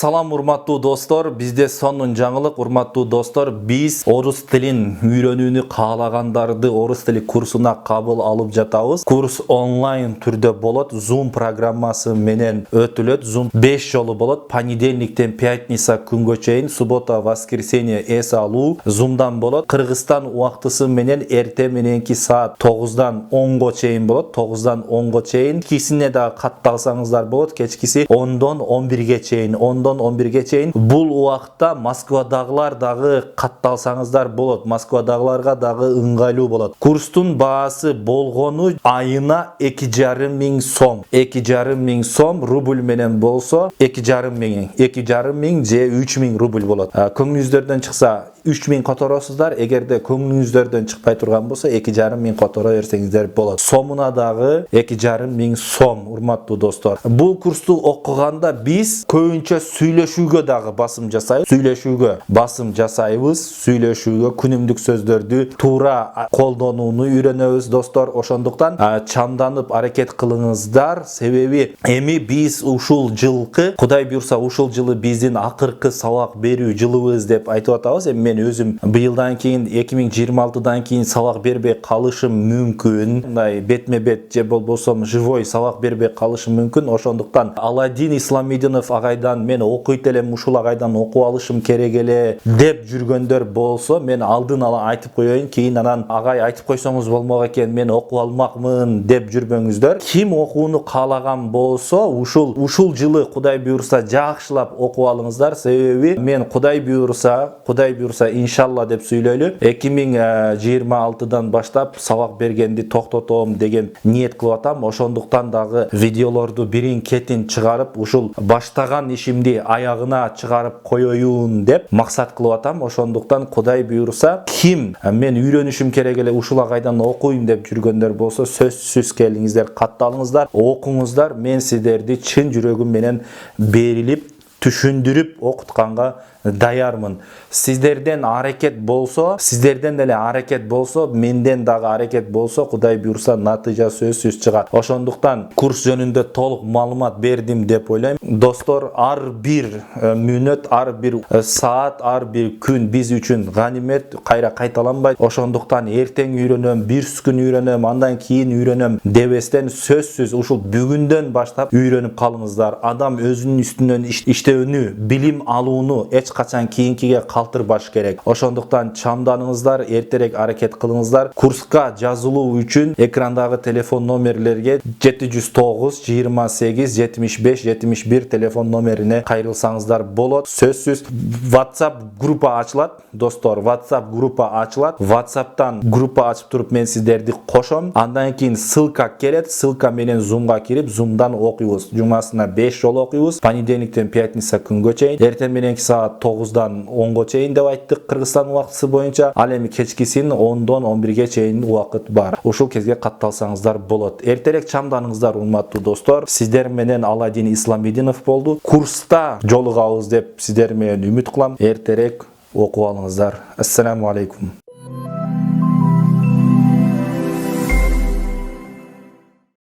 Assalamu урматтуу достор, бизде сонун жаңылык. Урматтуу достор, биз орус тилин үйрөнүүнү каалагандарды орус тили курсуна кабыл алып жатабыз. Курс онлайн түрдө болот. Zoom программасы менен өтүлөт. Zoom 5 жолу болот. Понедельниктен пятница күнгө чейин, суббота, воскресенье эс алуу Zoom'дан болот. Кыргызстан убактысы менен эрте мененки саат 9-дан 10го чейин болот. 9-дан 10го чейин. Кисине да катталсаңыздар болот. Кечкиси 10-дон 11ге чейин. 10-дон 11ге чейин. Бул убакта Москвадагылар дагы катталсаңыздар болот. Москвадагыларга дагы ыңгайлуу болот. Курстун баасы болгону айына 2,5 миң сом. 2,5 миң сом рубль менен болсо 2,5 миң. 2,5 миң же 3 миң рубль болот. Көңүлүңүздөрдөн чыкса 3 миң которосуздар. Эгерде көңүлүңүздөрдөн чыкпай турган болсо 2,5 миң которо берсеңиздер болот. Сомуна дагы 2,5 миң сом, урматтуу достор. Бул курсту окуганда биз көбүнчө сүйлөшүүгө дагы басым жасайбыз. Сүйлөшүүгө басым жасайбыз. Сүйлөшүүгө күнүмдүк сөздөрдү туура колдонууну үйрөнөбүз, достор. Ошондуктан чамданып аракет кылыңыздар. Себеби эми биз ушул жылкы, Кудай буйрса ушул жылы биздин акыркы сабак берүү жылыбыз деп айтып атабыз. Эми мен өзүм быйылдан кийин 2026дан кийин сабак бербей калышым мүмкүн. Мындай бетме-бет же болбосо живой сабак бербей калышым мүмкүн. Ошондуктан Аладдин Исламидинов агайдан мен окуйт элем, ушул агайдан окуп алышым керек эле деп жүргөндөр болсо, мен алдын ала айтып коеюн. Кийин анан агай айтып койсоңуз болмок экен, мен окуп алмакмын деп жүрбөңүздөр. Ким окууну каалаган болсо, ушул жылы Кудай буйрса жакшылап окуп алыңыздар. Себеби мен Кудай буйрса иншалла деп сүйлөйлү, 2026дан баштап сабак бергенди токтотом деген ниет кылып атам. Ошондуктан дагы видеолорду бирин кетин чыгарып, ушул баштаган ишимди аягына чыгарып коеюн деп максат кылып атам. Ошондуктан Кудай буйрса, ким мен үйрөнүшүм керек эле, ушул агайдан окуйм деп жүргөндөр болсо, сөзсүз келиңиздер, катталыңыздар, окуңуздар. Мен сиздерди чын жүрөгүм менен берилип, түшүндүрүп окутканга даярмын. Сиздерден аракет болсо, сиздерден деле аракет болсо, менден дагы аракет болсо, Кудай буйрса натыйжа сөзсүз чыгат. Ошондуктан курс жөнүндө толук маалымат бердим деп ойлойм. Достор, ар бир мүнөт, ар бир саат, ар бир күн биз үчүн ганимет, кайра кайталанбайт. Ошондуктан эртең үйрөнөм, бир күн үйрөнөм, андан кийин үйрөнөм дебестен, сөзсүз ушул бүгүндөн баштап үйрөнүп калыңыздар. Адам өзүнүн үстүнөн иштөөнү, билим алууну качан кийинкиге калтырбаш керек. Ошондуктан чамданыңыздар, эртерээк аракет кылыңыздар. Курска жазылуу үчүн экрандагы телефон номерлерге 709 28 75 71 телефон номерине кайрылсаңыздар болот. Сөзсүз WhatsApp группа ачылат, достор. WhatsApp группа ачылат. WhatsApp'тан группа ачып туруп мен сиздерди кошом. Андан кийин ссылка келет. Ссылка менен Zoom'га кирип, Zoom'дан окуйбуз. Жумасына 5 жолу окуйбуз. Понедельниктен пятница күнгө чейин. Эртең мененки саат 9-дан 10го чейин деп айттык Кыргызстан убактысы боюнча. Ал эми кечкисин 10-дон 11ге чейин убакыт бар. Ушул кезге катталсаңыздар болот. Эртерээк чамданыңыздар, урматтуу достор. Сиздер менен Аладдин Исламидинов болду. Курста жолугабыз деп сиздер менен үмүт кылам. Эртерээк окуп алыңыздар. Ассаламу алейкум.